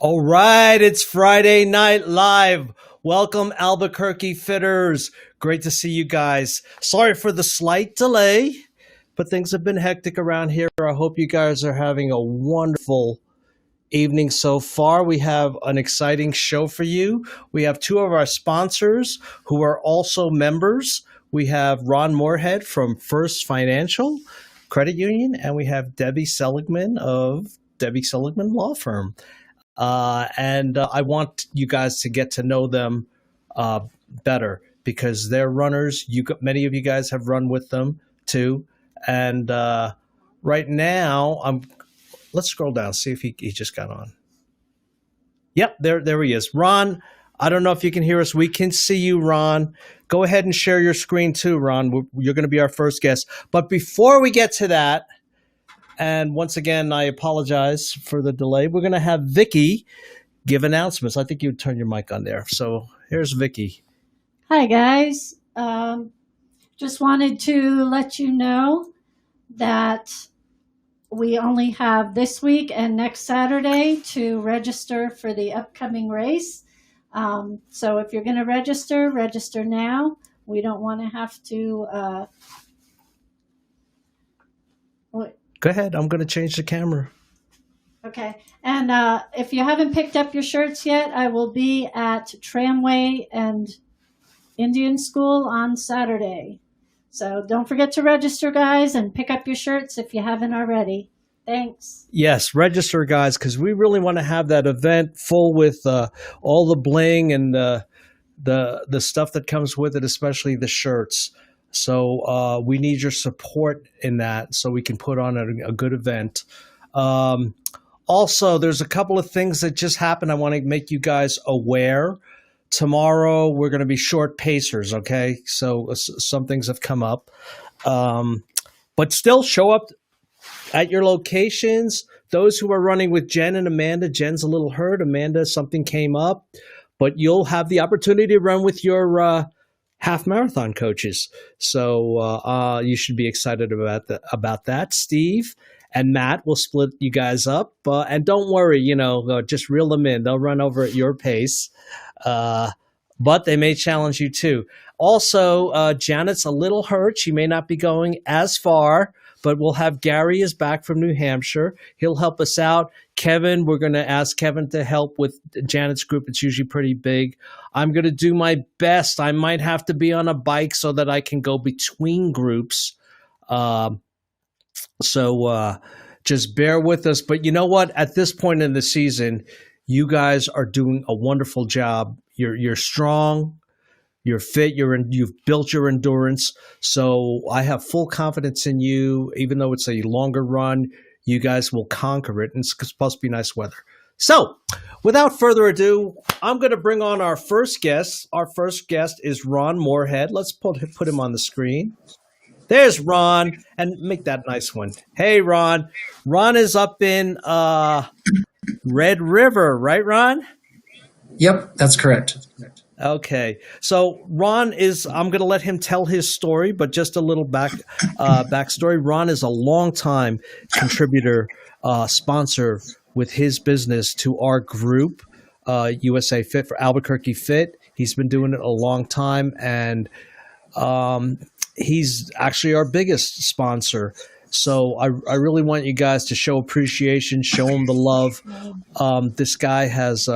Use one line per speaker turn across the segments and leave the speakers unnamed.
All right, it's Friday Night Live. Welcome, Albuquerque Fitters. Great to see you guys. Sorry for the slight delay, but things have been hectic around here. I hope you guys are having a wonderful evening so far. We have an exciting show for you. We have two of our sponsors who are also members. We have Ron Moorehead from First Financial Credit Union, and we have Debby Seligman of Debby Seligman Law Firm. And I want you guys to get to know them better because they're runners. Many of you guys have run with them too. And right now, let's scroll down, see if he just got on. Yep, there he is. Ron, I don't know if you can hear us. We can see you, Ron. Go ahead and share your screen too, Ron. You're going to be our first guest. But before we get to that, and once again, I apologize for the delay. We're going to have Vicky give announcements. I think you would turn your mic on there. So here's Vicky.
Hi, guys. Just wanted to let you know that we only have this week and next Saturday to register for the upcoming race. So if you're going to register now. We don't want to have to...
Go ahead. I'm going to change the camera.
Okay. And if you haven't picked up your shirts yet, I will be at Tramway and Indian School on Saturday. So don't forget to register, guys, and pick up your shirts if you haven't already. Thanks.
Yes, register, guys, because we really want to have that event full with all the bling and the stuff that comes with it, especially the shirts. So we need your support in that so we can put on a good event. Also, there's a couple of things that just happened. I want to make you guys aware. Tomorrow, we're going to be short pacers, okay? So some things have come up. But still show up at your locations. Those who are running with Jen and Amanda, Jen's a little hurt. Amanda, something came up. But you'll have the opportunity to run with your half marathon coaches. So you should be excited about that. Steve and Matt will split you guys up. And don't worry, just reel them in. They'll run over at your pace. But they may challenge you too. Also, Janet's a little hurt. She may not be going as far, but we'll have Gary is back from New Hampshire. He'll help us out. Kevin, we're going to ask Kevin to help with Janet's group. It's usually pretty big. I'm going to do my best. I might have to be on a bike so that I can go between groups. So just bear with us. But you know what? At this point in the season, you guys are doing a wonderful job. You're strong. You're fit. You've built your endurance. So I have full confidence in you. Even though it's a longer run, you guys will conquer it. And it's supposed to be nice weather. So without further ado, I'm going to bring on our first guest. Our first guest is Ron Moorehead. Let's put him on the screen. There's Ron. And make that nice one. Hey, Ron. Ron is up in Red River, right, Ron?
Yep, that's correct.
Okay. So Ron I'm going to let him tell his story, but just a little backstory. Ron is a longtime contributor, sponsor with his business to our group, USA Fit for Albuquerque Fit. He's been doing it a long time, and he's actually our biggest sponsor. So I really want you guys to show appreciation, show him the love. This guy has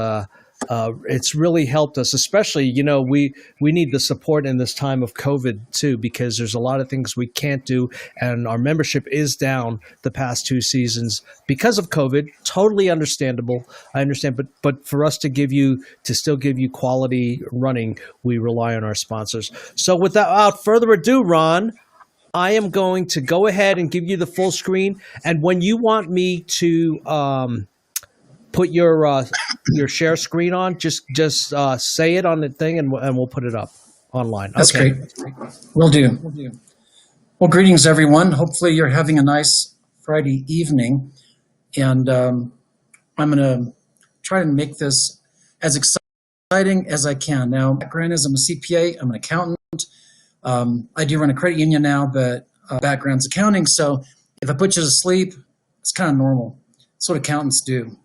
it's really helped us, especially, we need the support in this time of COVID too, because there's a lot of things we can't do. And our membership is down the past 2 seasons because of COVID. Totally understandable. I understand. But for us to still give you quality running, we rely on our sponsors. So without further ado, Ron, I am going to go ahead and give you the full screen. And when you want me to put your share screen on, just say it on the thing, and we'll put it up online.
That's
okay.
Great. Will do. Well, greetings, everyone. Hopefully you're having a nice Friday evening. And I'm going to try to make this as exciting as I can. Now, background is I'm a CPA. I'm an accountant. I do run a credit union now, but background's accounting. So if I put you to sleep, it's kind of normal. That's what accountants do.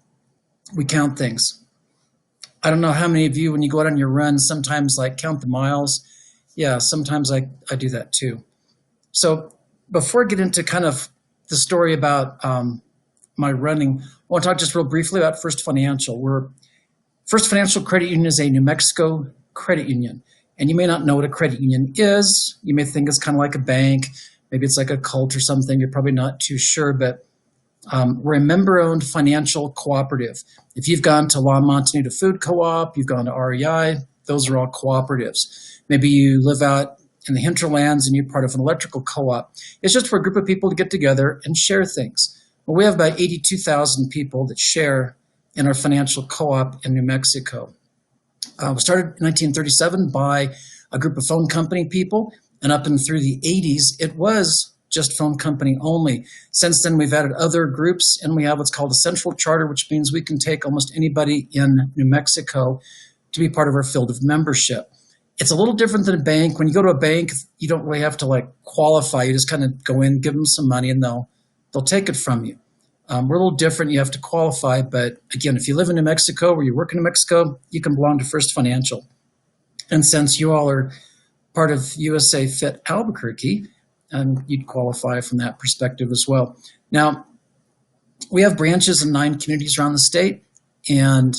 we count things. I don't know how many of you, when you go out on your run, sometimes like count the miles. Yeah, sometimes I do that too. So before I get into kind of the story about my running, I want to talk just real briefly about First Financial. First Financial Credit Union is a New Mexico credit union. And you may not know what a credit union is. You may think it's kind of like a bank. Maybe it's like a cult or something. You're probably not too sure, but we're a member-owned financial cooperative. If you've gone to La Montanita Food Co-op, you've gone to REI, those are all cooperatives. Maybe you live out in the hinterlands and you're part of an electrical co-op. It's just for a group of people to get together and share things. Well, we have about 82,000 people that share in our financial co-op in New Mexico. We started in 1937 by a group of phone company people, and up and through the 80s, it was just phone company only. Since then, we've added other groups, and we have what's called a central charter, which means we can take almost anybody in New Mexico to be part of our field of membership. It's a little different than a bank. When you go to a bank, you don't really have to like qualify. You just kind of go in, give them some money, and they'll take it from you. We're a little different. You have to qualify. But again, if you live in New Mexico or you work in New Mexico, you can belong to First Financial. And since you all are part of USA Fit Albuquerque, you'd qualify from that perspective as well. Now, we have branches in 9 communities around the state, and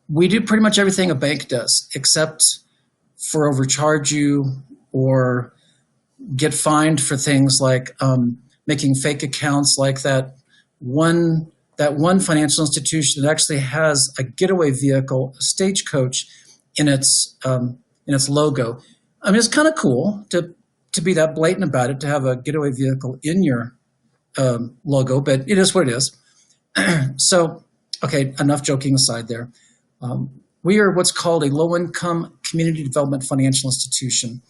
we do pretty much everything a bank does, except for overcharge you or get fined for things like making fake accounts, like that one financial institution that actually has a getaway vehicle, a stagecoach, in its logo. I mean, it's kind of cool to be that blatant about it, to have a getaway vehicle in your logo, but it is what it is. So, okay, enough joking aside there. We are what's called a low-income community development financial institution.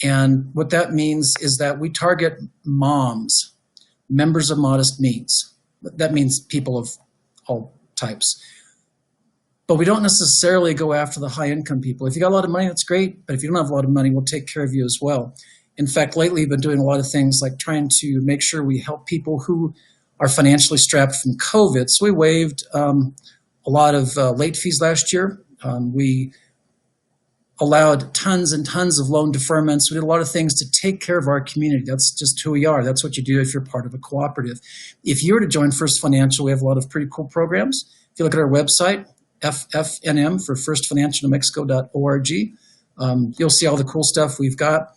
And what that means is that we target moms, members of modest means. That means people of all types. But we don't necessarily go after the high-income people. If you got a lot of money, that's great. But if you don't have a lot of money, we'll take care of you as well. In fact, lately, we've been doing a lot of things like trying to make sure we help people who are financially strapped from COVID. So we waived a lot of late fees last year. We allowed tons and tons of loan deferments. We did a lot of things to take care of our community. That's just who we are. That's what you do if you're part of a cooperative. If you were to join First Financial, we have a lot of pretty cool programs. If you look at our website, FFNM for firstfinancialnewmexico.org, you'll see all the cool stuff we've got.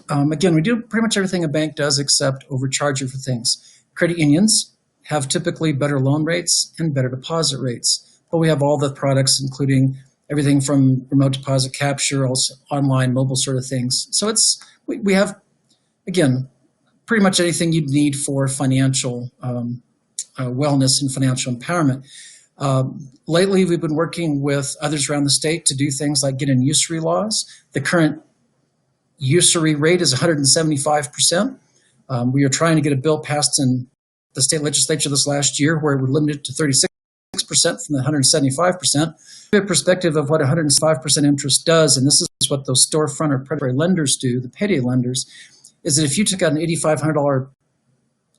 Again, we do pretty much everything a bank does except overcharge you for things. Credit unions have typically better loan rates and better deposit rates, but we have all the products, including everything from remote deposit capture, also online, mobile sort of things. So we have, again, pretty much anything you'd need for financial wellness and financial empowerment. Lately, we've been working with others around the state to do things like get in usury laws. The current usury rate is 175%. We are trying to get a bill passed in the state legislature this last year where we limited it to 36% from the 175%. A perspective of what 105% interest does, and this is what those storefront or predatory lenders do, the payday lenders, is that if you took out an $8,500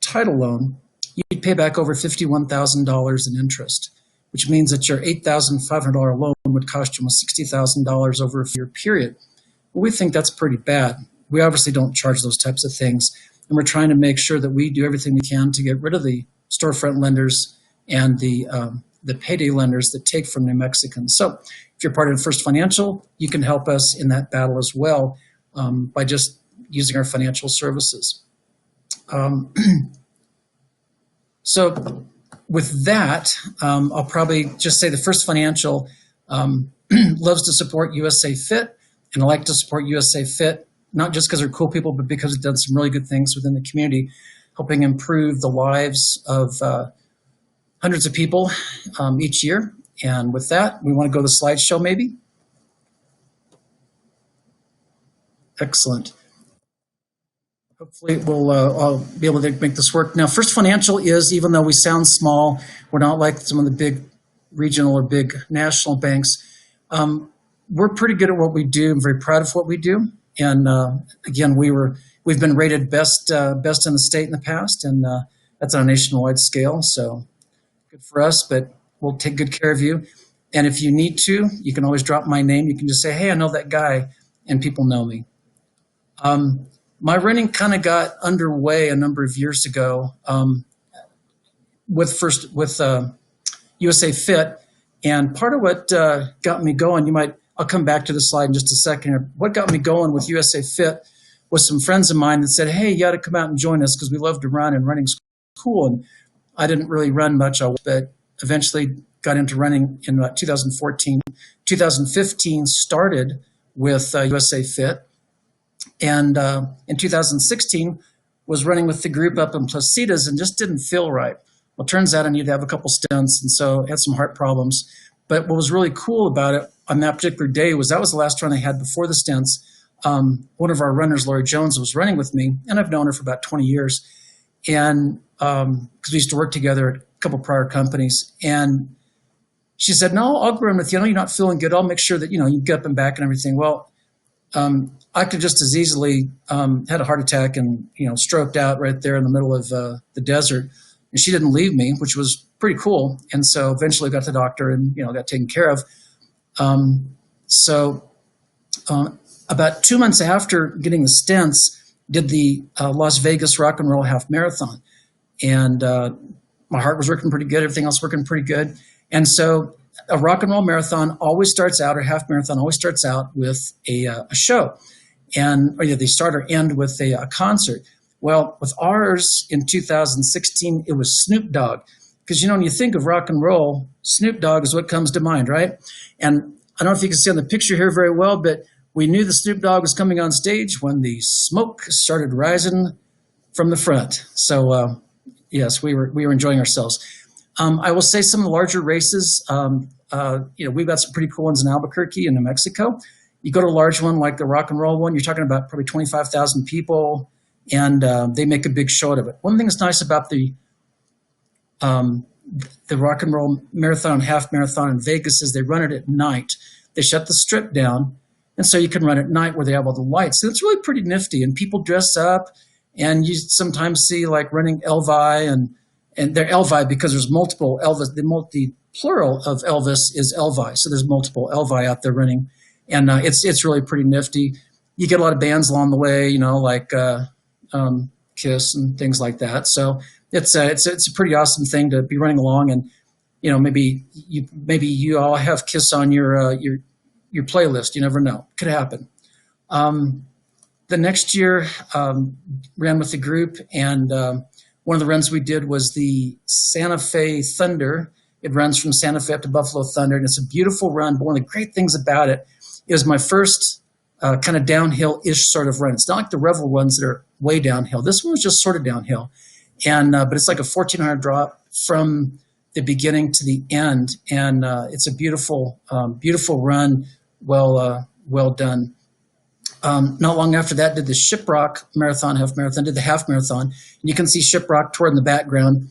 title loan, you'd pay back over $51,000 in interest, which means that your $8,500 loan would cost you almost $60,000 over a year period. Well, we think that's pretty bad. We obviously don't charge those types of things, and we're trying to make sure that we do everything we can to get rid of the storefront lenders and the payday lenders that take from New Mexicans. So if you're part of First Financial, you can help us in that battle as well by just using our financial services. So with that, I'll probably just say the First Financial loves to support USA Fit, and I like to support USA Fit, not just because they're cool people, but because they've done some really good things within the community, helping improve the lives of hundreds of people each year. And with that, we want to go to the slideshow maybe. Excellent. Hopefully I'll be able to make this work. Now, First Financial is, even though we sound small, we're not like some of the big regional or big national banks. We're pretty good at what we do. I'm very proud of what we do. And again, we've been rated best in the state in the past, and that's on a nationwide scale. So good for us, but we'll take good care of you. And if you need to, you can always drop my name. You can just say, hey, I know that guy, and people know me. My running kind of got underway a number of years ago with USA Fit. And part of what got me going, I'll come back to the slide in just a second. What got me going with USA Fit was some friends of mine that said, hey, you got to come out and join us because we love to run and running's cool. And I didn't really run much, but eventually got into running in 2014. 2015 started with USA Fit. And in 2016 was running with the group up in Placitas and just didn't feel right. Well, it turns out I needed to have a couple stints, and so I had some heart problems. But what was really cool about it on that particular day was that was the last run I had before the stints. One of our runners, Lori Jones, was running with me, and I've known her for about 20 years. And because we used to work together at a couple prior companies. And she said, no, I'll run with you. I know you're not feeling good. I'll make sure that, you get up and back and everything. Well, I could just as easily had a heart attack and, stroked out right there in the middle of the desert. And she didn't leave me, which was pretty cool. And so eventually got to the doctor and, got taken care of. About 2 months after getting the stents, did the Las Vegas Rock and Roll Half Marathon. And my heart was working pretty good. Everything else working pretty good. And so a rock and roll marathon always starts out, or half marathon always starts out with a show. And they start or end with a concert. Well, with ours in 2016, it was Snoop Dogg. Because, when you think of rock and roll, Snoop Dogg is what comes to mind, right? And I don't know if you can see on the picture here very well, but we knew the Snoop Dogg was coming on stage when the smoke started rising from the front. So, yes, we were enjoying ourselves. I will say some of the larger races, we've got some pretty cool ones in Albuquerque and New Mexico. You go to a large one like the rock and roll one, you're talking about probably 25,000 people, and they make a big show out of it. One thing that's nice about the rock and roll marathon, half marathon in Vegas is they run it at night. They shut the strip down, and so you can run at night where they have all the lights. So it's really pretty nifty, and people dress up, and you sometimes see like running Elvi, and they're Elvi because there's multiple Elvis. The plural of Elvis is Elvi, so there's multiple Elvi out there running, and it's really pretty nifty. You get a lot of bands along the way, like Kiss and things like that. So it's a pretty awesome thing to be running along, and maybe you all have Kiss on your playlist. You never know, could happen. The next year, ran with the group, and one of the runs we did was the Santa Fe Thunder. It runs from Santa Fe up to Buffalo Thunder, and it's a beautiful run. But one of the great things about it is my first kind of downhill-ish sort of run. It's not like the Revel ones that are way downhill. This one was just sort of downhill, and but it's like a 1,400 drop from the beginning to the end, and it's a beautiful, beautiful run. Well done. Not long after that, did the Shiprock Marathon, half marathon, did the half marathon. And you can see Shiprock toward in the background.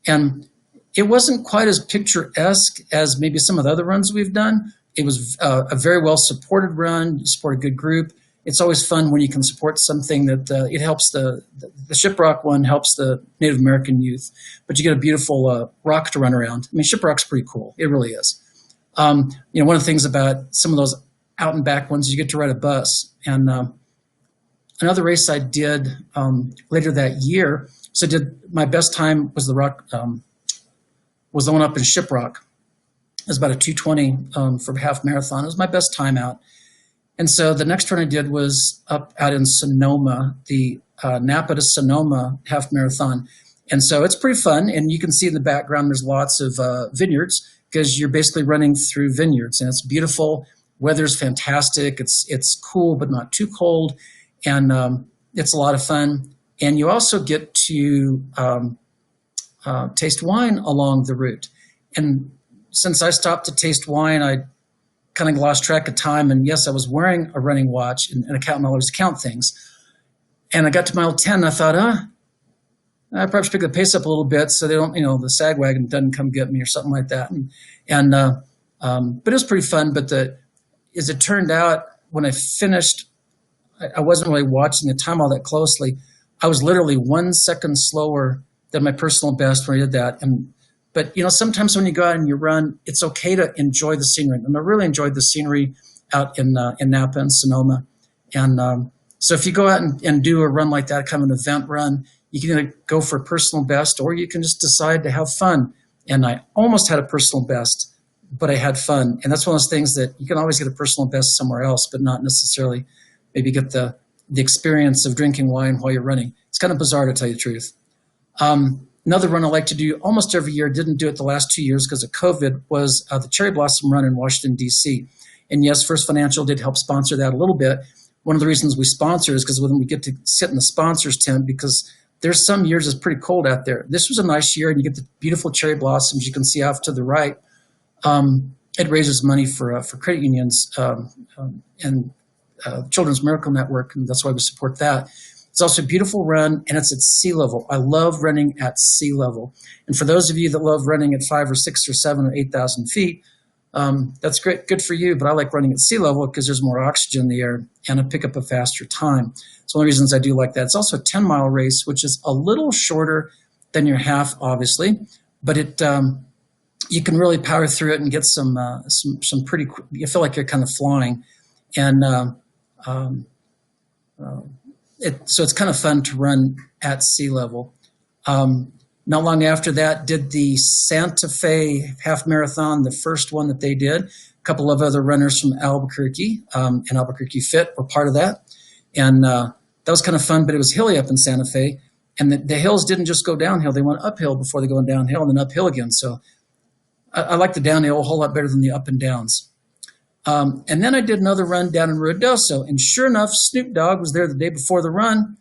And it wasn't quite as picturesque as maybe some of the other runs we've done. It was a very well supported run, you support a good group. It's always fun when you can support something that it helps the Shiprock one helps the Native American youth, but you get a beautiful rock to run around. I mean, Shiprock's pretty cool. It really is. One of the things about some of those out and back ones, you get to ride a bus. And another race I did later that year, so my best time was the one up in Shiprock. It was about a 2:20 for half marathon. It was my best time out. And so the next run I did was up out in Sonoma, the Napa to Sonoma half marathon. And so it's pretty fun. And you can see in the background, there's lots of vineyards because you're basically running through vineyards, and it's beautiful. Weather's fantastic. It's cool, but not too cold. And it's a lot of fun. And you also get to taste wine along the route. And since I stopped to taste wine, I kind of lost track of time. And yes, I was wearing a running watch and I always count things. And I got to mile 10 and I thought, I probably should pick the pace up a little bit so they don't, the sag wagon doesn't come get me or something like that. But it was pretty fun. But as it turned out, when I finished, I wasn't really watching the time all that closely. I was literally 1 second slower than my personal best when I did that. And But sometimes when you go out and you run, it's okay to enjoy the scenery. And I really enjoyed the scenery out in Napa and Sonoma. And so if you go out and do a run like that, kind of an event run, you can either go for a personal best, or you can just decide to have fun. And I almost had a personal best, but I had fun. And that's one of those things that you can always get a personal best somewhere else, but not necessarily maybe get the experience of drinking wine while you're running. It's kind of bizarre, to tell you the truth. Another run I like to do almost every year, didn't do it the last 2 years because of COVID, was the Cherry Blossom Run in Washington, D.C. And yes, First Financial did help sponsor that a little bit. One of the reasons we sponsor is because when we get to sit in the sponsors tent, because there's some years it's pretty cold out there. This was a nice year, and you get the beautiful cherry blossoms you can see off to the right. It raises money for credit unions and Children's Miracle Network, and that's why we support that. It's also a beautiful run, and it's at sea level. I love running at sea level. And for those of you that love running at 5 or 6 or 7 or 8,000 feet, that's great, good for you. But I like running at sea level because there's more oxygen in the air, and I pick up a faster time. It's one of the reasons I do like that. It's also a 10-mile race, which is a little shorter than your half, obviously, but it you can really power through it and get some pretty. You feel like you're kind of flying, and so it's kind of fun to run at sea level. Not long after that, did the Santa Fe half marathon, the first one that they did. A couple of other runners from Albuquerque and Albuquerque Fit were part of that. And that was kind of fun, but it was hilly up in Santa Fe. And the hills didn't just go downhill. They went uphill before they go downhill and then uphill again. So I like the downhill a whole lot better than the up and downs. And then I did another run down in Ruidoso. And sure enough, Snoop Dogg was there the day before the run.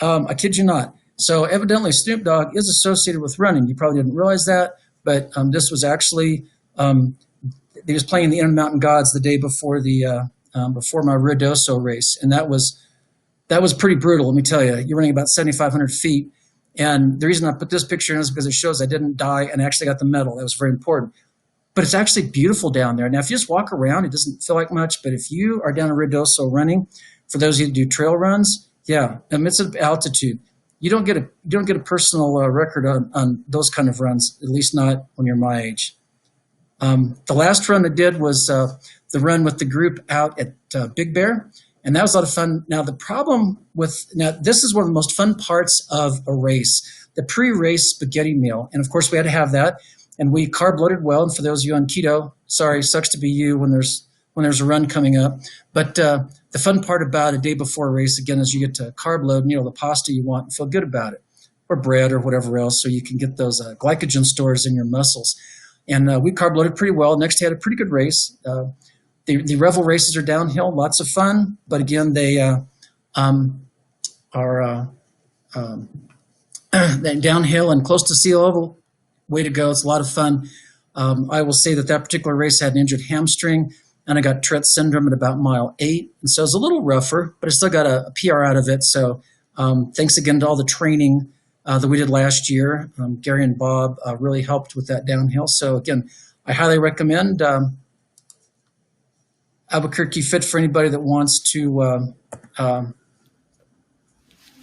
I kid you not. So evidently Snoop Dogg is associated with running. You probably didn't realize that, but this was actually they was playing the Intermountain Gods the day before before my Ruidoso race, and that was pretty brutal. Let me tell you, you're running about 7,500 feet, and the reason I put this picture in is because it shows I didn't die and actually got the medal. That was very important. But it's actually beautiful down there. Now, if you just walk around, it doesn't feel like much. But if you are down in Ruidoso running, for those of you who do trail runs, yeah, amidst altitude. You don't get a personal record on those kind of runs, at least not when you're my age. The last run I did was the run with the group out at Big Bear, and that was a lot of fun. Now this is one of the most fun parts of a race, the pre-race spaghetti meal, and of course we had to have that, and we carb loaded well. And for those of you on keto, sorry, sucks to be you when there's a run coming up, but the fun part about a day before a race, again, is you get to carb load, the pasta you want and feel good about it, or bread or whatever else, so you can get those glycogen stores in your muscles. And we carb loaded pretty well. Next day, had a pretty good race. The Revel races are downhill, lots of fun, but again, they are downhill and close to sea level. Way to go. It's a lot of fun. I will say that particular race had an injured hamstring, and I got Tourette syndrome at about mile 8. And so it was a little rougher, but I still got a PR out of it. So thanks again to all the training that we did last year. Gary and Bob really helped with that downhill. So again, I highly recommend Albuquerque Fit for anybody that wants to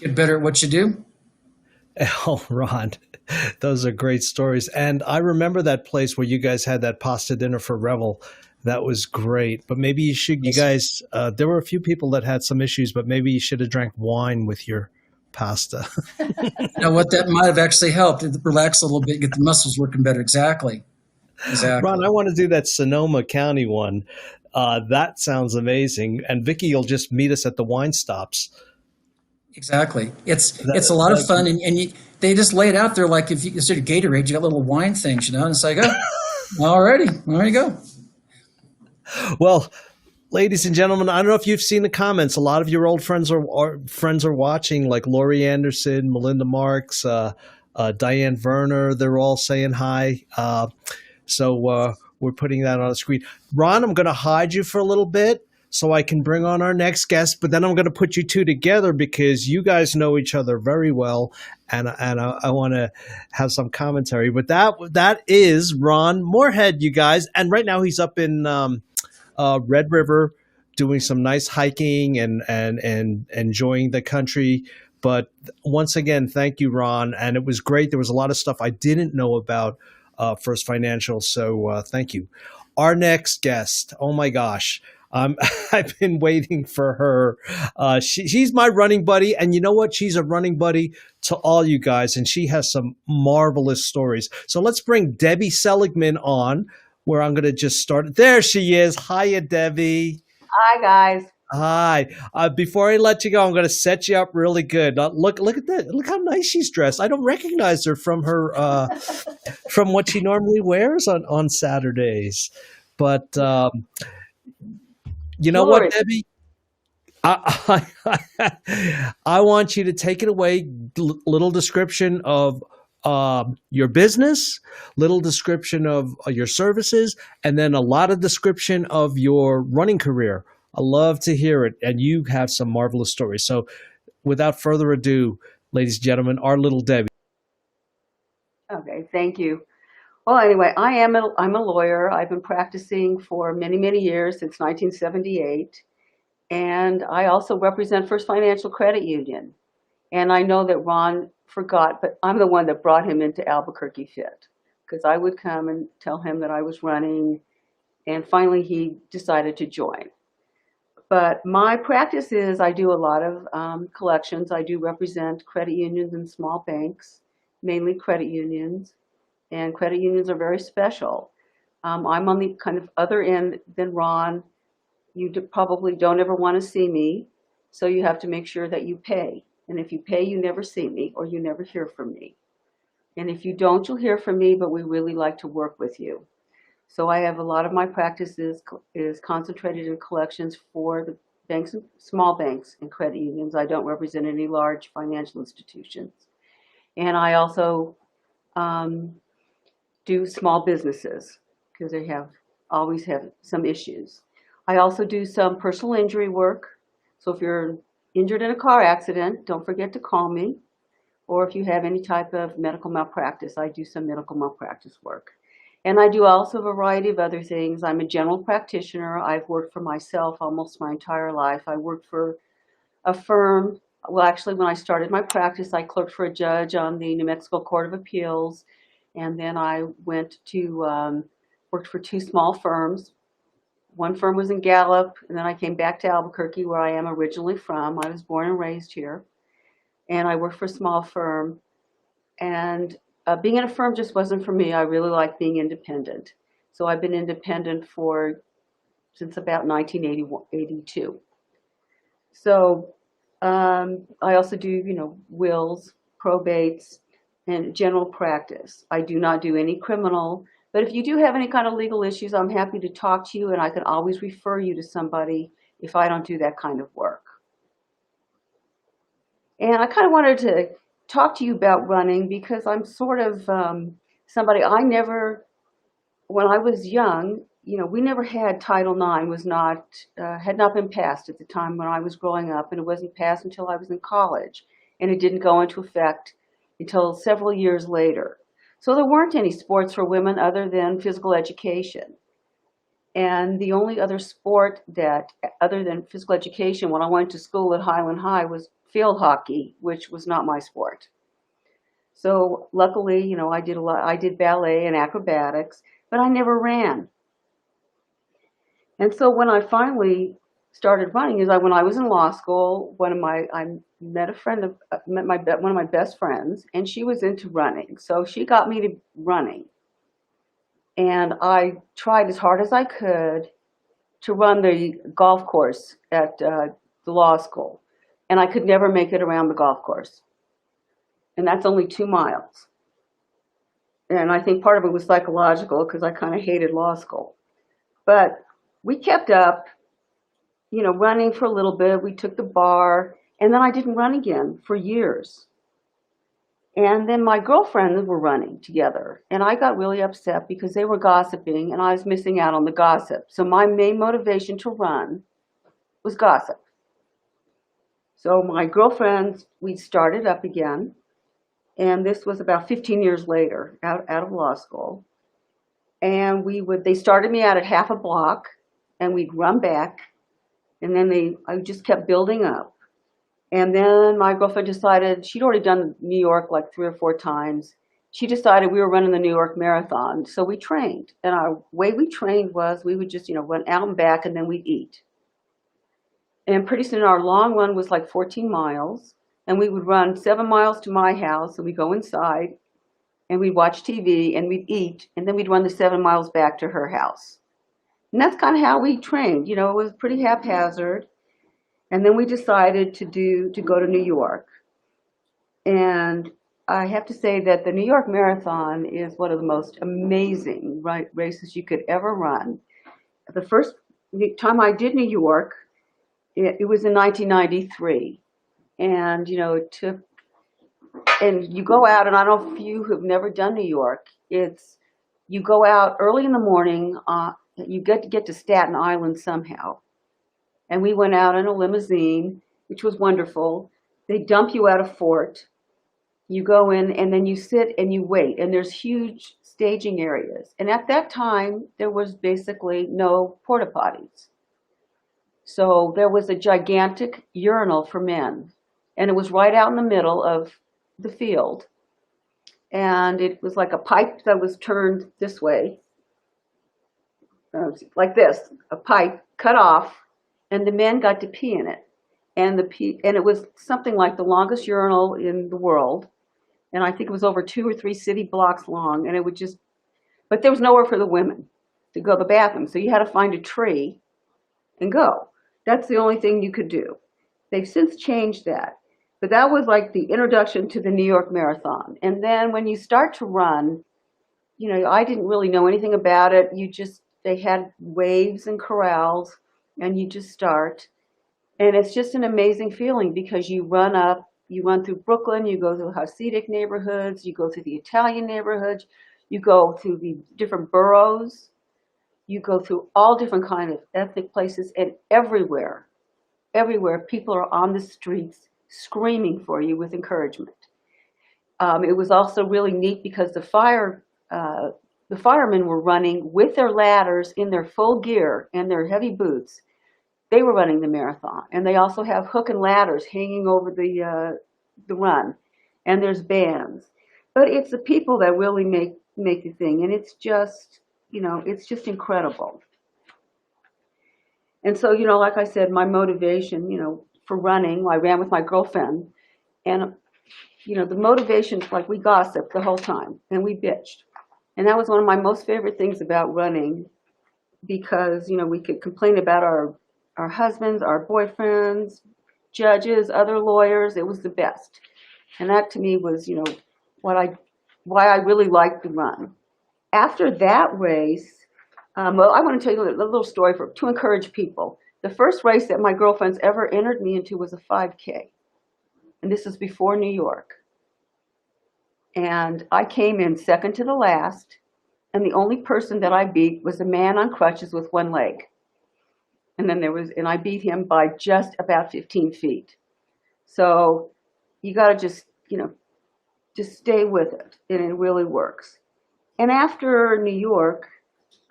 get better at what you do.
Oh, Ron, those are great stories. And I remember that place where you guys had that pasta dinner for Revel. That was great. But maybe you guys, there were a few people that had some issues, but maybe you should have drank wine with your pasta.
You know what? That might have actually helped. Relax a little bit, get the muscles working better. Exactly.
Ron, I want to do that Sonoma County one. That sounds amazing. And Vicki will just meet us at the wine stops.
Exactly. It's a lot of fun. And they just lay it out there like if you consider Gatorade, you got little wine things, and it's like, alrighty, there you go.
Well, ladies and gentlemen, I don't know if you've seen the comments. A lot of your old friends are watching, like Laurie Anderson, Melinda Marks, Diane Werner. They're all saying hi. So we're putting that on the screen. Ron, I'm going to hide you for a little bit so I can bring on our next guest, but then I'm going to put you two together because you guys know each other very well, and I want to have some commentary. But that is Ron Moorehead, you guys, and right now he's up in Red River doing some nice hiking and enjoying the country. But once again, thank you, Ron, and it was great. There was a lot of stuff I didn't know about First Financial. So thank you. Our next guest, oh my gosh. I've been waiting for her. She's my running buddy. And you know what? She's a running buddy to all you guys. And she has some marvelous stories. So let's bring Debbie Seligman on, where I'm going to just start. There she is. Hiya, Debbie.
Hi, guys.
Hi. Before I let you go, I'm going to set you up really good. Look at that. Look how nice she's dressed. I don't recognize her from her from what she normally wears on Saturdays. But you know what, Debbie? I want you to take it away. Little description of your business, little description of your services, and then a lot of description of your running career. I love to hear it, and you have some marvelous stories. So without further ado, ladies and gentlemen, our little Debbie.
Okay, thank you. Well, anyway, I'm a lawyer. I've been practicing for many, many years, since 1978. And I also represent First Financial Credit Union. And I know that Ron forgot, but I'm the one that brought him into Albuquerque Fit, because I would come and tell him that I was running, and finally he decided to join. But my practice is I do a lot of collections. I do represent credit unions and small banks, mainly credit unions, and credit unions are very special. I'm on the kind of other end than Ron. You probably don't ever want to see me, so you have to make sure that you pay. And if you pay, you never see me or you never hear from me. And if you don't, you'll hear from me, but we really like to work with you. So I have a lot of my practice is concentrated in collections for the banks, and small banks and credit unions. I don't represent any large financial institutions. And I also do small businesses, because they always have some issues. I also do some personal injury work. So if you're injured in a car accident, don't forget to call me. Or if you have any type of medical malpractice, I do some medical malpractice work. And I do also a variety of other things. I'm a general practitioner. I've worked for myself almost my entire life. I worked for a firm. Well, actually, when I started my practice, I clerked for a judge on the New Mexico Court of Appeals. And then I went to, worked for two small firms. One firm was in Gallup, and then I came back to Albuquerque, where I am originally from. I was born and raised here. And I worked for a small firm. And being in a firm just wasn't for me. I really like being independent. So I've been independent since about 1982. So I also do, wills, probates, and general practice. I do not do any criminal. But if you do have any kind of legal issues, I'm happy to talk to you, and I can always refer you to somebody if I don't do that kind of work. And I kind of wanted to talk to you about running, because I'm sort of somebody when I was young, we never had Title IX, had not been passed at the time when I was growing up, and it wasn't passed until I was in college, and it didn't go into effect until several years later. So there weren't any sports for women other than physical education. And the only other sport other than physical education, when I went to school at Highland High, was field hockey, which was not my sport. So luckily, I did ballet and acrobatics, but I never ran. And so when I finally started running, when I was in law school, I met one of my best friends, and she was into running. So she got me to running. And I tried as hard as I could to run the golf course at the law school. And I could never make it around the golf course. And that's only 2 miles. And I think part of it was psychological, because I kind of hated law school. But we kept up, running for a little bit. We took the bar, and then I didn't run again for years. And then my girlfriends were running together, and I got really upset because they were gossiping, and I was missing out on the gossip. So my main motivation to run was gossip. So my girlfriends, we started up again, and this was about 15 years later, out of law school. And they started me out at half a block, and we'd run back, and then I just kept building up. And then my girlfriend decided, she'd already done New York like 3 or 4 times, she decided we were running the New York Marathon. So we trained. And our way we trained was we would just, run out and back and then we'd eat. And pretty soon our long run was like 14 miles. And we would run 7 miles to my house and we'd go inside and we'd watch TV and we'd eat. And then we'd run the 7 miles back to her house. And that's kind of how we trained. It was pretty haphazard. And then we decided to go to New York. And I have to say that the New York Marathon is one of the most amazing races you could ever run. The first time I did New York, it was in 1993. And, it took, and you go out, and I don't know if you have never done New York, you go out early in the morning, you get to Staten Island somehow. And we went out in a limousine, which was wonderful. They dump you at a fort. You go in and then you sit and you wait, and there's huge staging areas. And at that time, there was basically no porta potties. So there was a gigantic urinal for men, and it was right out in the middle of the field. And it was like a pipe that was turned this way, like this, a pipe cut off, and the men got to pee in it. And it was something like the longest urinal in the world. And I think it was over 2 or 3 city blocks long. And it would but there was nowhere for the women to go to the bathroom. So you had to find a tree and go. That's the only thing you could do. They've since changed that. But that was like the introduction to the New York Marathon. And then when you start to run, I didn't really know anything about it. They had waves and corrals, and you just start. And it's just an amazing feeling because you run through Brooklyn, you go through Hasidic neighborhoods, you go through the Italian neighborhoods, you go through the different boroughs, you go through all different kinds of ethnic places, and everywhere people are on the streets screaming for you with encouragement. It was also really neat because the firemen were running with their ladders in their full gear and their heavy boots. They were running the marathon, and they also have hook and ladders hanging over the run, and there's bands. But it's the people that really make the thing, and it's just incredible. And so, like I said, my motivation, for running, I ran with my girlfriend, and the motivation, like we gossiped the whole time, and we bitched, and that was one of my most favorite things about running, because we could complain about our husbands, our boyfriends, judges, other lawyers. It was the best. And that to me was, why I really liked the run. After that race, I want to tell you a little story to encourage people. The first race that my girlfriends ever entered me into was a 5K. And this is before New York. And I came in second to the last. And the only person that I beat was a man on crutches with one leg. And then I beat him by just about 15 feet. So you got to just stay with it, and it really works. And after New York,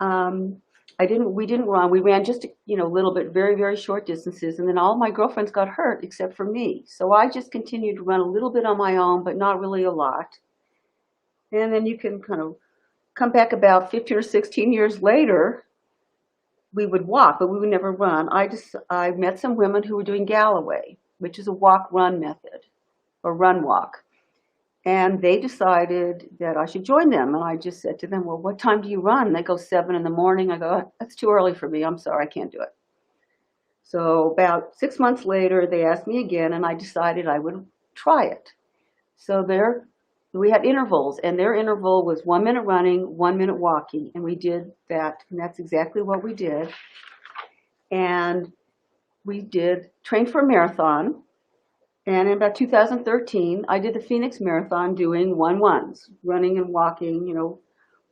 we didn't run. We ran just a little bit, very, very short distances, and then all my girlfriends got hurt except for me. So I just continued to run a little bit on my own, but not really a lot. And then you can kind of come back about 15 or 16 years later. We would walk, but we would never run. I met some women who were doing Galloway, which is a walk-run method, or run-walk. And they decided that I should join them. And I just said to them, well, what time do you run? And they go 7 in the morning. I go, that's too early for me. I'm sorry, I can't do it. So about 6 months later, they asked me again, and I decided I would try it. So we had intervals, and their interval was 1 minute running, 1 minute walking, and we did that, and that's exactly what we did. And we train for a marathon, and in about 2013, I did the Phoenix Marathon doing 1-1s, running and walking,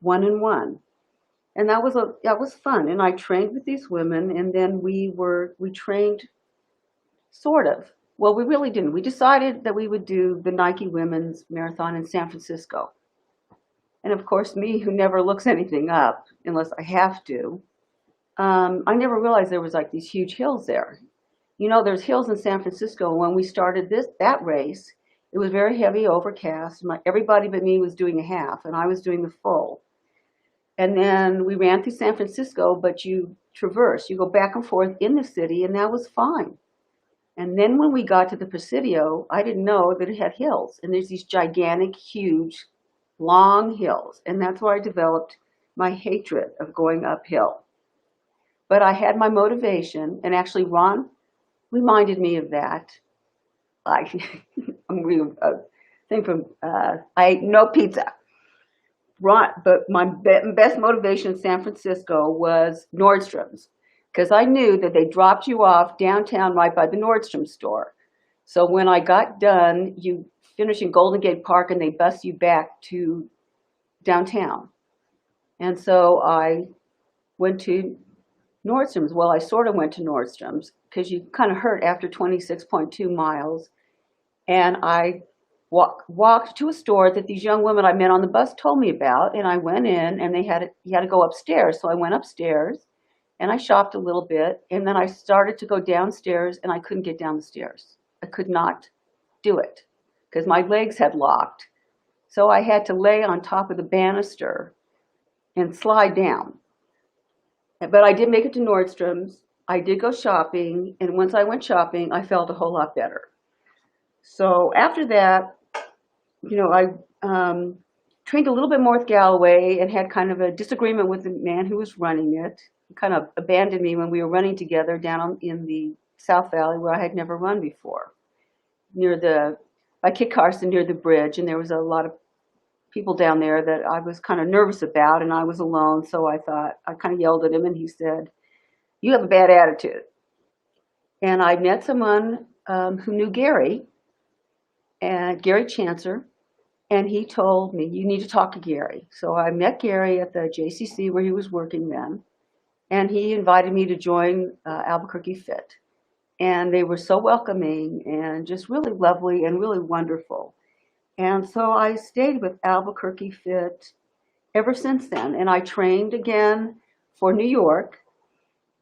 1 and 1. And that was fun, and I trained with these women, and then we trained sort of. Well, we really didn't. We decided that we would do the Nike Women's Marathon in San Francisco. And of course, me, who never looks anything up unless I have to, I never realized there was like these huge hills there. There's hills in San Francisco. When we started that race, It was very heavy, overcast. Everybody but me was doing a half, and I was doing the full. And then we ran through San Francisco, but you traverse, you go back and forth in the city, and that was fine. And then when we got to the Presidio, I didn't know that it had hills. And there's these gigantic, huge, long hills. And that's where I developed my hatred of going uphill. But I had my motivation, and actually Ron reminded me of that. I'm reading a thing from, I ate no pizza. But my best motivation in San Francisco was Nordstrom's, because I knew that they dropped you off downtown right by the Nordstrom store. So when I got done, you finish in Golden Gate Park and they bus you back to downtown. And so I went to Nordstrom's. Well, I sort of went to Nordstrom's because you kind of hurt after 26.2 miles. And I walked to a store that these young women I met on the bus told me about, and I went in, and you had to go upstairs. So I went upstairs, and I shopped a little bit, and then I started to go downstairs, and I couldn't get down the stairs. I could not do it because my legs had locked. So I had to lay on top of the banister and slide down. But I did make it to Nordstrom's. I did go shopping, and once I went shopping, I felt a whole lot better. So after that, I trained a little bit more with Galloway and had kind of a disagreement with the man who was running it. He kind of abandoned me when we were running together down in the South Valley where I had never run before, by Kit Carson near the bridge. And there was a lot of people down there that I was kind of nervous about, and I was alone. So I kind of yelled at him, and he said, "You have a bad attitude." And I met someone who knew Gary, and Gary Chancer. And he told me, "You need to talk to Gary." So I met Gary at the JCC where he was working then. And he invited me to join Albuquerque Fit. And they were so welcoming and just really lovely and really wonderful. And so I stayed with Albuquerque Fit ever since then. And I trained again for New York.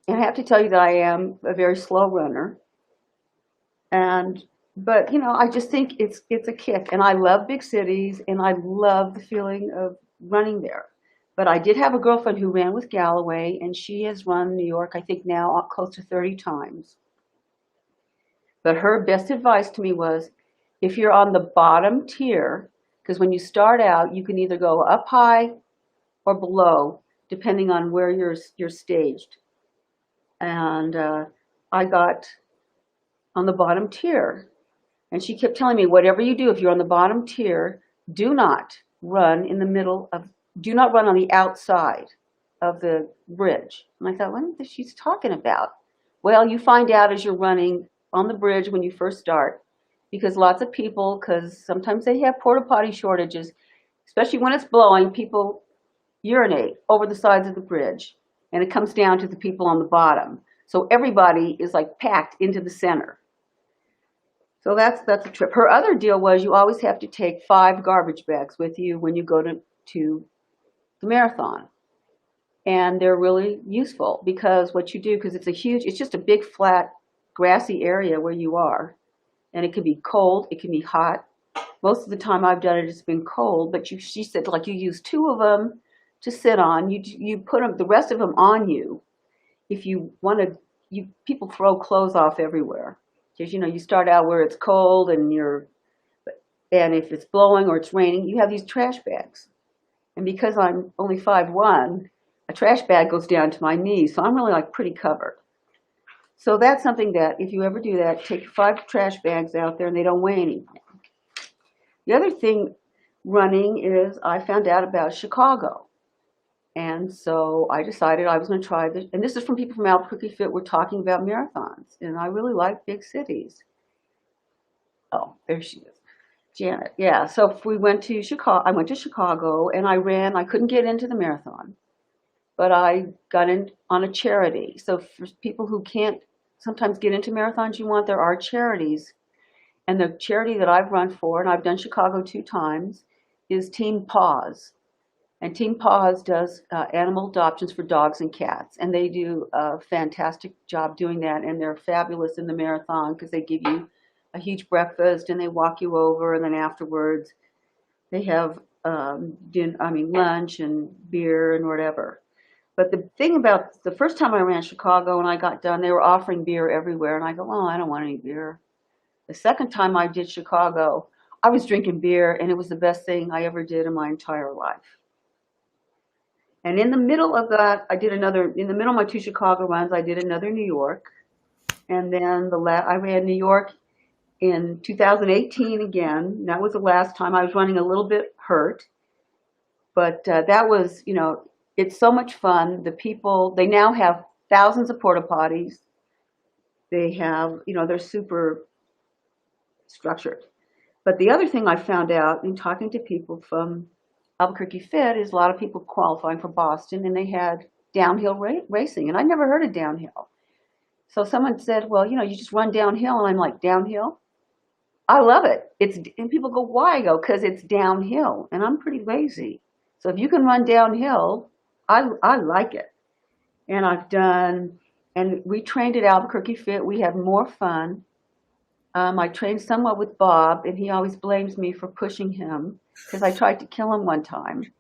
And I have to tell you that I am a very slow runner. But I just think it's a kick, and I love big cities, and I love the feeling of running there. But I did have a girlfriend who ran with Galloway, and she has run New York, I think now close to 30 times. But her best advice to me was, if you're on the bottom tier, because when you start out, you can either go up high or below, depending on where you're staged. And I got on the bottom tier. And she kept telling me, whatever you do, if you're on the bottom tier, do not run do not run on the outside of the bridge. And I thought, what is she talking about? Well, you find out as you're running on the bridge when you first start, because lots of people, because sometimes they have porta potty shortages, especially when it's blowing, people urinate over the sides of the bridge, and it comes down to the people on the bottom. So everybody is like packed into the center. So that's a trip. Her other deal was you always have to take 5 garbage bags with you when you go to the marathon. And they're really useful because what you do, because it's just a big flat grassy area where you are. And it can be cold, it can be hot. Most of the time I've done it, it's been cold, but she said like you use 2 of them to sit on. You put the rest of them on you. If you want to, people throw clothes off everywhere. Because you start out where it's cold and if it's blowing or it's raining, you have these trash bags. And because I'm only 5'1", a trash bag goes down to my knees, so I'm really like pretty covered. So that's something that if you ever do that, take 5 trash bags out there and they don't weigh anything. The other thing running is I found out about Chicago. And so I decided I was going to try this. And this is from people from Albuquerque Fit. We're talking about marathons. And I really like big cities. Oh, there she is. Janet. Yeah. So we went to Chicago. I went to Chicago and I ran. I couldn't get into the marathon, but I got in on a charity. So for people who can't sometimes get into marathons there are charities. And the charity that I've run for, and I've done Chicago 2 times, is Team Paws. And Team Paws does animal adoptions for dogs and cats. And they do a fantastic job doing that. And they're fabulous in the marathon because they give you a huge breakfast, and they walk you over, and then afterwards they have lunch and beer and whatever. But the thing about the first time I ran Chicago and I got done, they were offering beer everywhere, and I go, oh, I don't want any beer. The second time I did Chicago, I was drinking beer, and it was the best thing I ever did in my entire life. And in the middle of that, in the middle of my 2 Chicago runs, I did another New York. And then I ran New York in 2018 again. That was the last time. I was running a little bit hurt. But that was, it's so much fun. The people, they now have thousands of porta potties. They have, they're super structured. But the other thing I found out in talking to people from Albuquerque Fit is a lot of people qualifying for Boston, and they had downhill racing, and I never heard of downhill. So someone said, well, you just run downhill, and I'm like, downhill? I love it. And people go, why? I go, because it's downhill, and I'm pretty lazy. So if you can run downhill, I like it. And we trained at Albuquerque Fit. We had more fun. I trained somewhat with Bob, and he always blames me for pushing him because I tried to kill him one time.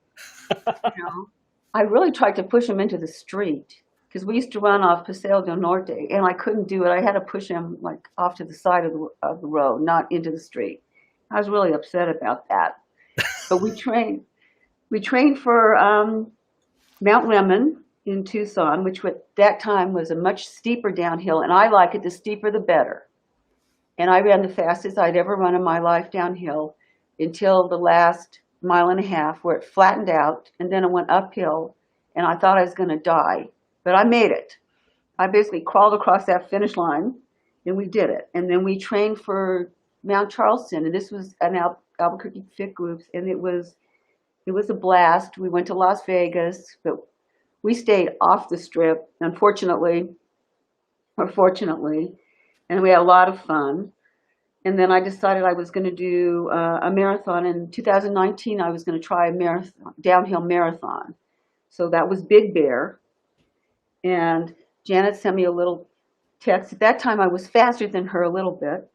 I really tried to push him into the street because we used to run off Paseo del Norte, and I couldn't do it. I had to push him like off to the side of the road, not into the street. I was really upset about that. But we trained for Mount Lemmon in Tucson, which at that time was a much steeper downhill, and I like it, the steeper the better. And I ran the fastest I'd ever run in my life downhill until the last mile and a half where it flattened out, and then it went uphill, and I thought I was going to die. But I made it. I basically crawled across that finish line, and we did it. And then we trained for Mount Charleston, and this was an Albuquerque Fit Groups, and it was a blast. We went to Las Vegas, but we stayed off the Strip, unfortunately, or fortunately, and we had a lot of fun. And then I decided I was going to do a marathon. In 2019, I was going to try a downhill marathon. So that was Big Bear. And Janet sent me a little text. At that time, I was faster than her a little bit.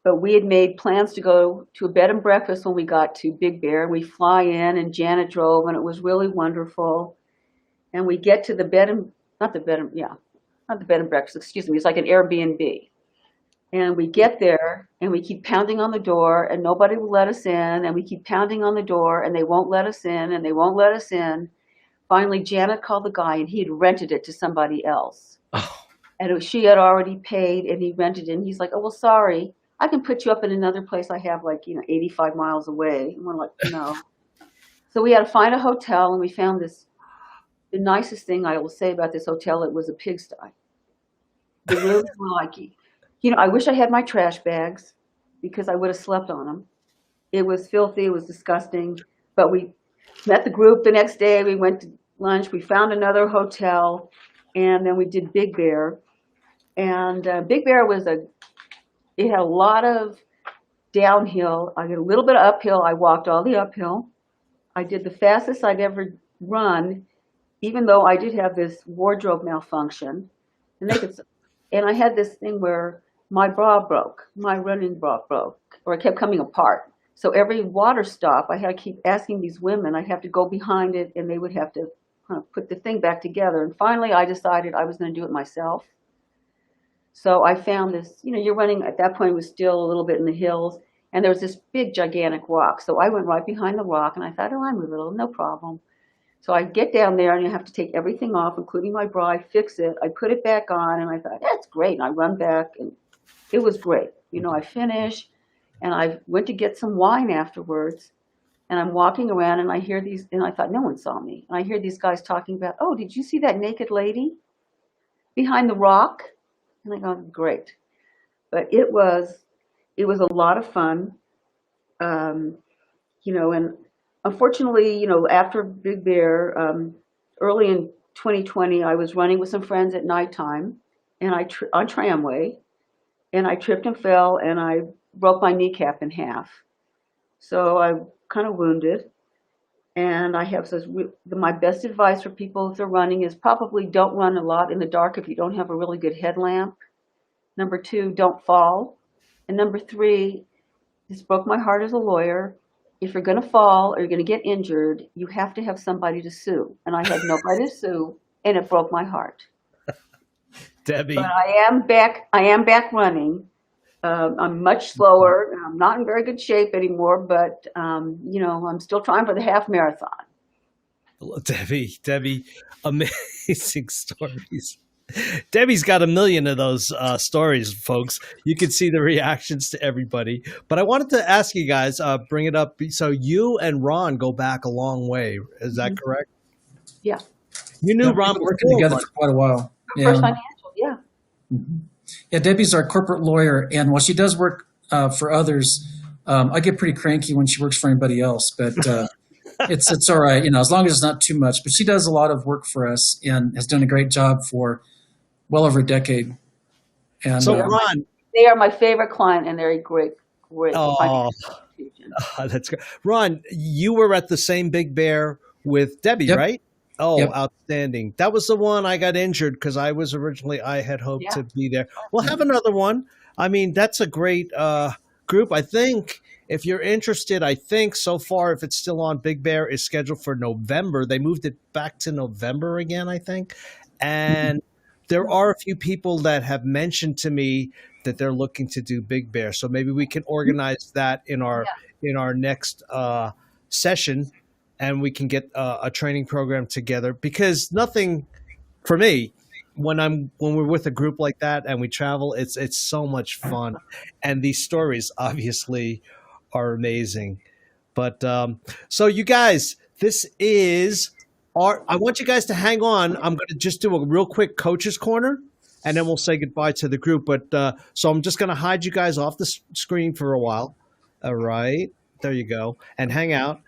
But we had made plans to go to a bed and breakfast when we got to Big Bear. We fly in, and Janet drove, and it was really wonderful. And we get to not the bed and breakfast, excuse me. It's like an Airbnb. And we get there, and we keep pounding on the door, and nobody will let us in. And we keep pounding on the door, and they won't let us in, and they won't let us in. Finally, Janet called the guy, and he had rented it to somebody else.
Oh.
And she had already paid, and he rented it. And he's like, oh, well, sorry. I can put you up in another place I have 85 miles away. And we're like, no. So we had to find a hotel, and we found the nicest thing I will say about this hotel, it was a pigsty. The rooms were I wish I had my trash bags because I would have slept on them. It was filthy. It was disgusting. But we met the group the next day. We went to lunch. We found another hotel, and then we did Big Bear. And Big Bear it had a lot of downhill. I did a little bit of uphill. I walked all the uphill. I did the fastest I'd ever run, even though I did have this wardrobe malfunction. And I had this thing where my running bra broke, or it kept coming apart. So every water stop, I had to keep asking these women, I'd have to go behind it, and they would have to kind of put the thing back together. And finally, I decided I was going to do it myself. So I found this, you're running, at that point, it was still a little bit in the hills, and there was this big, gigantic rock. So I went right behind the rock, and I thought, I'm a little, no problem. So I get down there, and you have to take everything off, including my bra. I fix it. I put it back on, and I thought, that's great. And I run back, and it was great. I finish, and I went to get some wine afterwards, and I'm walking around, and I hear these, and I thought, no one saw me. And I hear these guys talking about, oh, did you see that naked lady behind the rock? And I go, great. But it was a lot of fun, and unfortunately, after Big Bear, early in 2020, I was running with some friends at nighttime, and on Tramway, and I tripped and fell, and I broke my kneecap in half. So I'm kind of wounded, and my best advice for people if they're running is probably don't run a lot in the dark if you don't have a really good headlamp. Number 2, don't fall. And number three, this broke my heart as a lawyer. If you're going to fall or you're going to get injured, you have to have somebody to sue. And I had nobody to sue, and it broke my heart.
Debbie.
But I am back. I am back running. I'm much slower. I'm not in very good shape anymore, but I'm still trying for the half marathon.
Debbie, amazing stories. Debbie's got a million of those stories, folks. You can see the reactions to everybody. But I wanted to ask you guys, bring it up. So you and Ron go back a long way. Is that correct?
Yeah.
You knew
Yeah,
Ron
we've been working together for quite a while. Yeah.
First Financial, yeah.
Yeah, Debbie's our corporate lawyer, and while she does work for others, I get pretty cranky when she works for anybody else. But it's all right, as long as it's not too much. But she does a lot of work for us and has done a great job for well over a decade. And
so Ron,
they are my favorite client, and they're a great
oh, that's great. Ron, you were at the same Big Bear with Debbie,
Yep.
right? Oh,
Yep.
Outstanding. That was the one I got injured because I had hoped to be there. We'll have another one. I mean, that's a great group. I think if you're interested, I think so far, if it's still on, Big Bear is scheduled for November. They moved it back to November again, I think. And there are a few people that have mentioned to me that they're looking to do Big Bear. So maybe we can organize that in our next session, and we can get a training program together. Because nothing for me, when we're with a group like that and we travel, it's so much fun, and these stories obviously are amazing. But so you guys, this is I want you guys to hang on. I'm going to just do a real quick coach's corner, and then we'll say goodbye to the group. But so I'm just going to hide you guys off the screen for a while. All right, there you go, and hang out.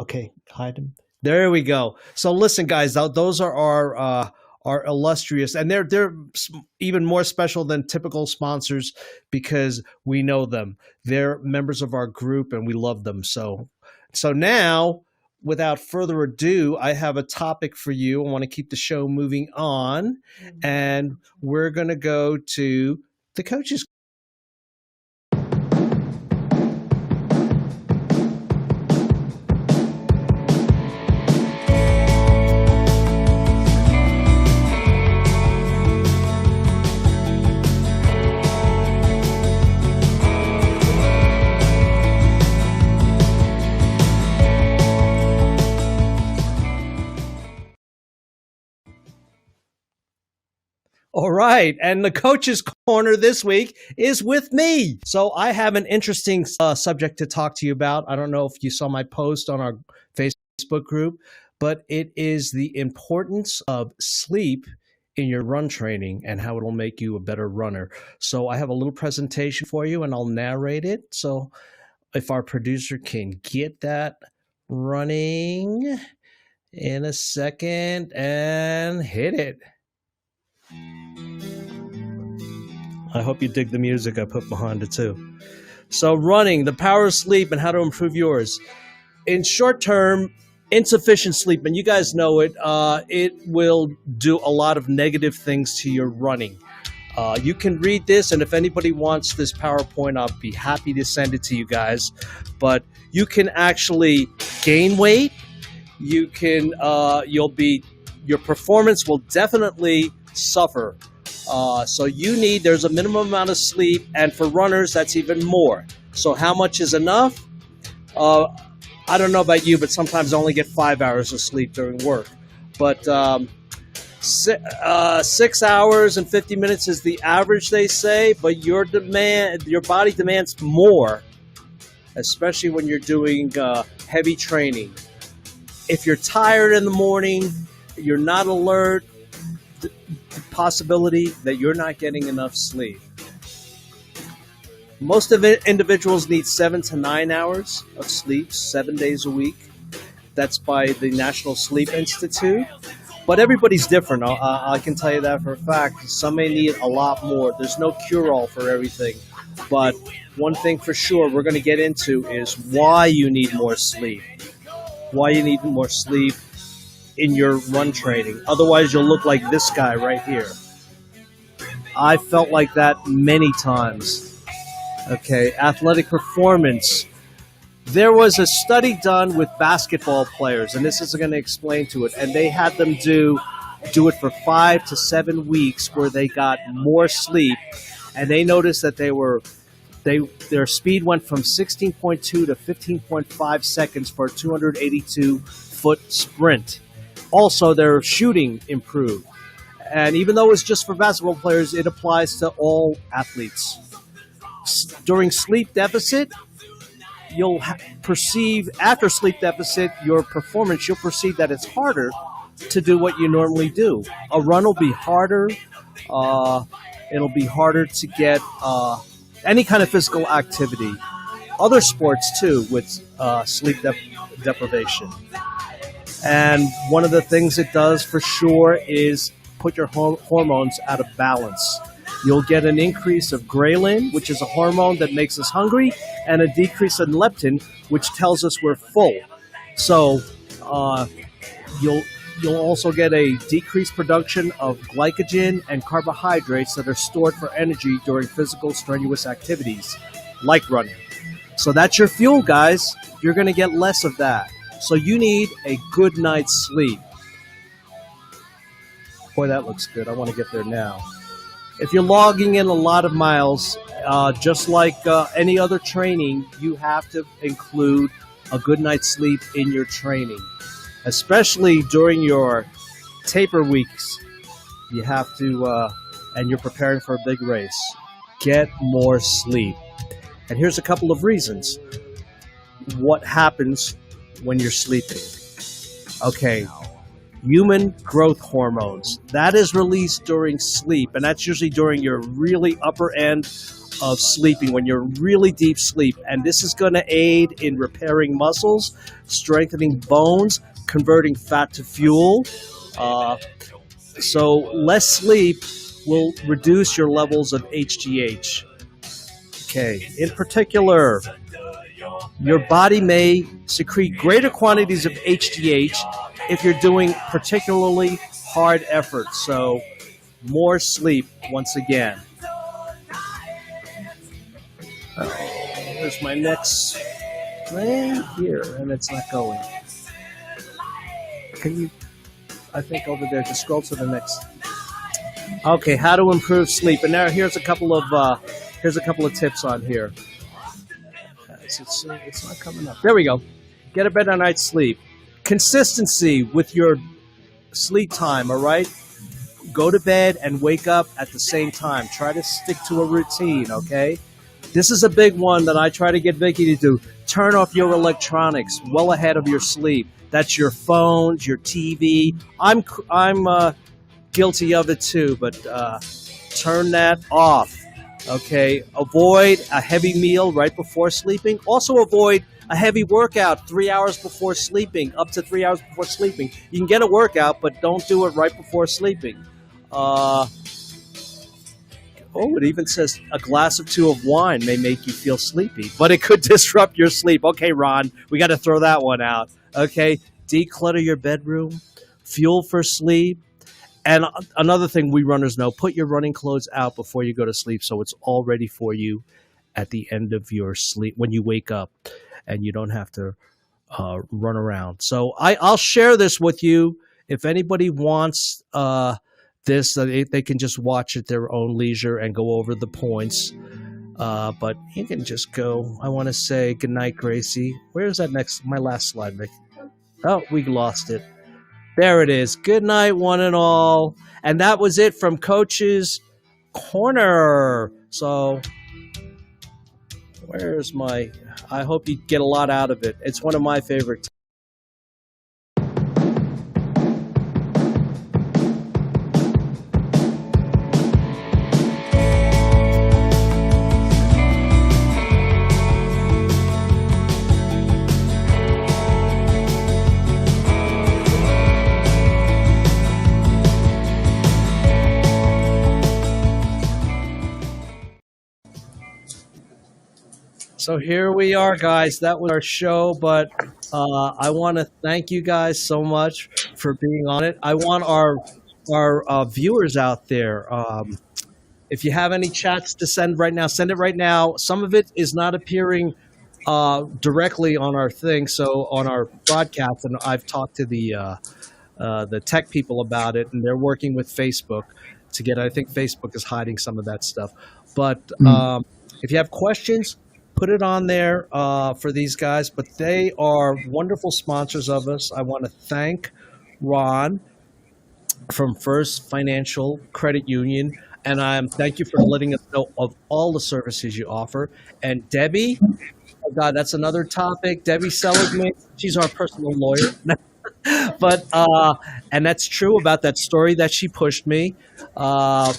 Okay, hide them. There we go. So listen, guys, those are our illustrious, and they're even more special than typical sponsors because we know them. They're members of our group, and we love them. So now, without further ado, I have a topic for you. I want to keep the show moving on, and we're going to go to the coaches. All right. And the coach's corner this week is with me. So I have an interesting subject to talk to you about. I don't know if you saw my post on our Facebook group, but it is the importance of sleep in your run training and how it will make you a better runner. So I have a little presentation for you and I'll narrate it. So if our producer can get that running in a second and hit it. I hope you dig the music I put behind it too. So running, the power of sleep and how to improve yours. In short term, insufficient sleep, and you guys know it, it will do a lot of negative things to your running. You can read this, and if anybody wants this PowerPoint, I'll be happy to send it to you guys. But you can actually gain weight. You can, your performance will definitely suffer. So there's a minimum amount of sleep, and for runners, that's even more. So how much is enough? I don't know about you, but sometimes I only get 5 hours of sleep during work. But 6 hours and 50 minutes is the average, they say, but your body demands more, especially when you're doing heavy training. If you're tired in the morning, you're not alert, the possibility that you're not getting enough sleep. Most of individuals need 7 to 9 hours of sleep 7 days a week. That's by the National Sleep Institute. But everybody's different. I can tell you that for a fact. Some may need a lot more. There's no cure-all for everything. But one thing for sure we're going to get into is why you need more sleep. Why you need more sleep in your run training. Otherwise, you'll look like this guy right here. I felt like that many times. Okay, athletic performance. There was a study done with basketball players, and this is going to explain to it. And they had them do it for 5 to 7 weeks, where they got more sleep, and they noticed that their speed went from 16.2 to 15.5 seconds for a 282-foot sprint. Also, their shooting improved. And even though it's just for basketball players, it applies to all athletes. During sleep deficit, you'll perceive, after sleep deficit, your performance, you'll perceive that it's harder to do what you normally do. A run will be harder. It'll be harder to get any kind of physical activity. Other sports, too, with sleep deprivation. And one of the things it does for sure is put your hormones out of balance. You'll get an increase of ghrelin, which is a hormone that makes us hungry, and a decrease in leptin, which tells us we're full. So you'll also get a decreased production of glycogen and carbohydrates that are stored for energy during physical strenuous activities, like running. So that's your fuel, guys. You're going to get less of that. So you need a good night's sleep. Boy, that looks good. I want to get there now. If you're logging in a lot of miles, just like any other training, you have to include a good night's sleep in your training, especially during your taper weeks. You have to, and you're preparing for a big race, get more sleep. And here's a couple of reasons. What happens when you're sleeping? Okay. Human growth hormones. That is released during sleep, and that's usually during your really upper end of sleeping, when you're really deep sleep. And this is going to aid in repairing muscles, strengthening bones, converting fat to fuel. So less sleep will reduce your levels of HGH. Okay, in particular, your body may secrete greater quantities of HGH if you're doing particularly hard efforts. So more sleep once again. There's my next thing here, and it's not going. Can you, I think over there, just scroll to the next. Okay, how to improve sleep. And now here's a couple of tips on here. It's not coming up. There we go. Get a better night's sleep. Consistency with your sleep time, all right? Go to bed and wake up at the same time. Try to stick to a routine, okay? This is a big one that I try to get Vicky to do. Turn off your electronics well ahead of your sleep. That's your phones, your TV. I'm guilty of it too, but turn that off, okay? Avoid a heavy meal right before sleeping. Also avoid a heavy workout 3 hours before sleeping, up to 3 hours before sleeping. You can get a workout, but don't do it right before sleeping. It even says a glass or two of wine may make you feel sleepy, but it could disrupt your sleep. Okay, Ron, we got to throw that one out. Okay, declutter your bedroom, fuel for sleep. And another thing we runners know, put your running clothes out before you go to sleep so it's all ready for you at the end of your sleep when you wake up and you don't have to run around. So I'll share this with you. If anybody wants this, they can just watch at their own leisure and go over the points. But you can just go. I want to say goodnight, Gracie. Where's that my last slide, Vic? Oh, we lost it. There it is. Good night, one and all. And that was it from Coach's Corner. So I hope you get a lot out of it. It's one of my favorites. So here we are, guys. That was our show, but I want to thank you guys so much for being on it. I want our viewers out there. If you have any chats to send right now, send it right now. Some of it is not appearing directly on our thing, so on our broadcast, and I've talked to the tech people about it, and they're working with Facebook to get. I think Facebook is hiding some of that stuff. But if you have questions, put it on there for these guys. But they are wonderful sponsors of us. I want to thank Ron from First Financial Credit Union, and thank you for letting us know of all the services you offer. And Debbie, oh God, that's another topic. Debbie Seligman, she's our personal lawyer. But and that's true about that story that she pushed me, and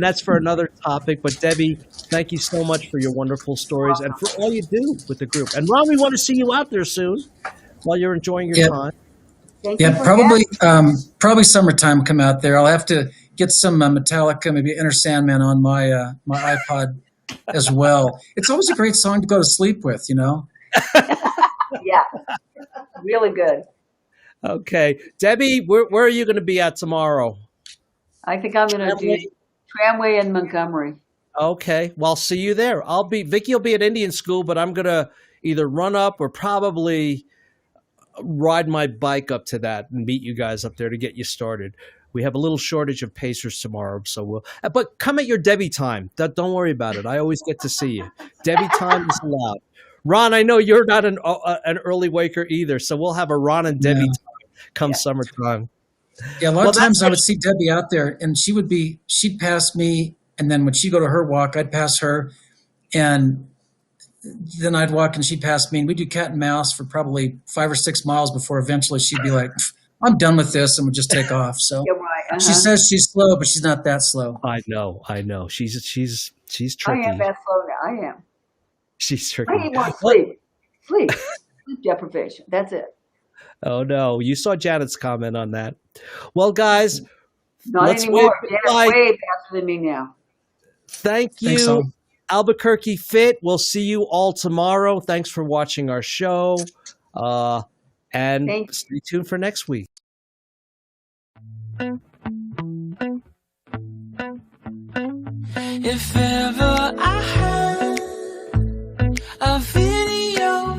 that's for another topic. But Debbie, thank you so much for your wonderful stories and for all you do with the group. And Ron, we want to see you out there soon while you're enjoying your time.
Yeah, probably summertime. Come out there. I'll have to get some Metallica, maybe Enter Sandman on my my iPod as well. It's always a great song to go to sleep with, you know.
Yeah, really good.
Okay, Debbie, where are you going to be at tomorrow?
I think I'm going to do Tramway in Montgomery.
Okay, well, I'll see you there. Vicky will be at Indian School, but I'm going to either run up or probably ride my bike up to that and meet you guys up there to get you started. We have a little shortage of pacers tomorrow, so but come at your Debbie time. Don't worry about it. I always get to see you. Debbie time is allowed. Ron, I know you're not an early waker either, so we'll have a Ron and Debbie time come summertime.
Yeah, a lot of times I would see Debbie out there, and she'd pass me, and then when she'd go to her walk, I'd pass her, and then I'd walk and she'd pass me, and we'd do cat and mouse for probably 5 or 6 miles before eventually she'd be like, I'm done with this, and would just take off. So she says she's slow, but she's not that slow.
I know. She's tricky.
I am that slow now. I am.
She's tricky.
I need more sleep. Sleep deprivation. That's it.
Oh no, you saw Janet's comment on that. Well, guys,
not anymore. Janet's way faster than me now.
Thank you, Albuquerque Fit. We'll see you all tomorrow. Thanks for watching our show, and stay tuned for next week.
If ever I had a video,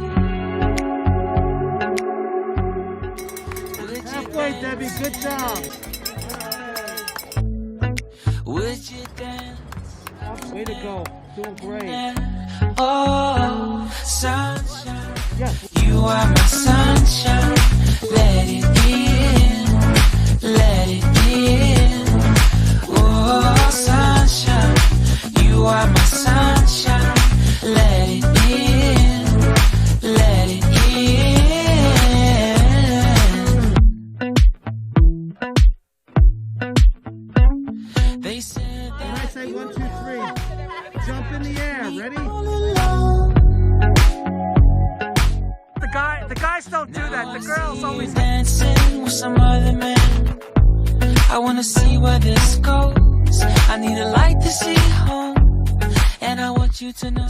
halfway, Debbie. Good job.
Would you dance?
Way to go. Doing great.
Oh, sunshine. You are my sunshine. Let it in. Let it in. Oh, sunshine. You are my sunshine. Let it in. Let it in. They said that.
When I say 1, 2, 3, jump in the air. Ready? The guys don't do that. The girls always
dancing with some other man. I wanna see where this goes. I need a light to see home, and I want you to know.